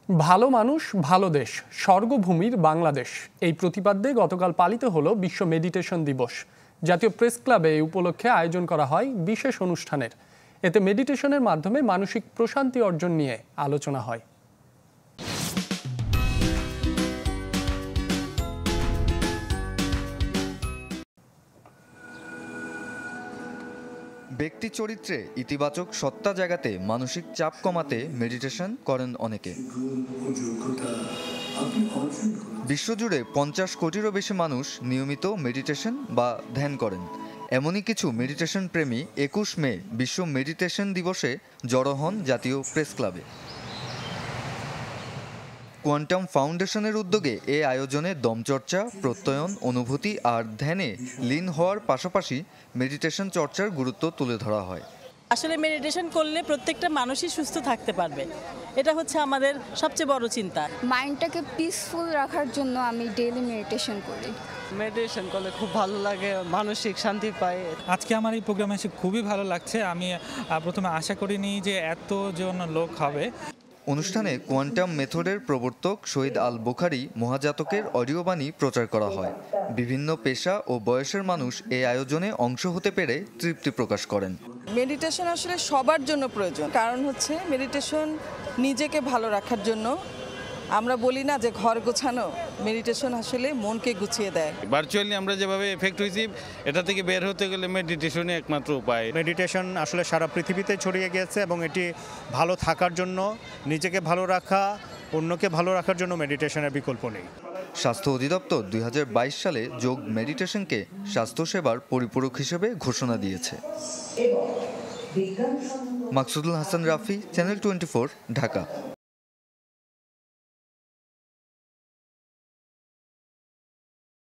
ভালো মানুষ ভালো দেশ, স্বর্গভূমির বাংলাদেশ এই প্রতিপাদ্যে গতকাল পালিত হলো বিশ্ব মেডিটেশন দিবস। জাতীয় প্রেস ক্লাবে এই উপলক্ষে আয়োজন করা হয় বিশেষ অনুষ্ঠানের। এতে মেডিটেশনের মাধ্যমে মানসিক প্রশান্তি অর্জন নিয়ে আলোচনা হয়। ব্যক্তি চরিত্রে ইতিবাচক সত্তা জাগাতে মানসিক চাপ কমাতে মেডিটেশন করেন অনেকে। বিশ্বজুড়ে 50 কোটিরও বেশি মানুষ নিয়মিত মেডিটেশন বা ধ্যান করেন। এমনই কিছু মেডিটেশন প্রেমী 21 মে বিশ্ব মেডিটেশন দিবসে জড়ো হন জাতীয় প্রেস ক্লাবে। কোয়ান্টাম ফাউন্ডেশনের উদ্যোগে এ আয়োজনে দমচর্চা, প্রত্যয়ন, অনুভূতি আর ধ্যানে লীন হওয়ার পাশাপাশি মেডিটেশন চর্চার গুরুত্ব তুলে ধরা হয়। আসলে মেডিটেশন করলে প্রত্যেকটা মানুষই সুস্থ থাকতে পারবে, এটা হচ্ছে আমাদের সবচেয়ে বড় চিন্তা। মাইন্ডটাকে পিসফুল রাখার জন্য আমি ডেইলি মেডিটেশন করি। মেডিটেশন করলে খুব ভালো লাগে, মানসিক শান্তি পাই। আজকে আমার এই প্রোগ্রামে এসে খুবই ভালো লাগছে। আমি প্রথমে আশা করিনি যে এতজন লোক হবে। অনুষ্ঠানে কোয়ান্টাম মেথডের প্রবর্তক শহীদ আল বুখারী মহাজাতকের অডিও বাণী প্রচার করা হয়। বিভিন্ন পেশা ও বয়সের মানুষ এই আয়োজনে অংশ হতে পেরে তৃপ্তি প্রকাশ করেন। মেডিটেশন আসলে সবার জন্য প্রয়োজন, কারণ হচ্ছে মেডিটেশন নিজেকে ভালো রাখার জন্য। আমরা বলি না যে ঘর গোছানো, মেডিটেশন আসলে মনকে গুছিয়ে দেয়। ভার্চুয়ালি আমরা যেভাবে এফেক্ট হয়েছি, এটা থেকে বের হতে গেলে মেডিটেশনই একমাত্র উপায়। মেডিটেশন আসলে সারা পৃথিবীতে ছড়িয়ে গিয়েছে এবং এটি ভালো থাকার জন্য, নিজেকে ভালো রাখা, অন্যকে ভালো রাখার জন্য মেডিটেশনের বিকল্প নেই। স্বাস্থ্য অধিদপ্তর 2022 সালে যোগ মেডিটেশনকে স্বাস্থ্যসেবার পরিপূরক হিসেবে ঘোষণা দিয়েছে। মাকসুদুল হাসান রাফি, চ্যানেল 24, ঢাকা।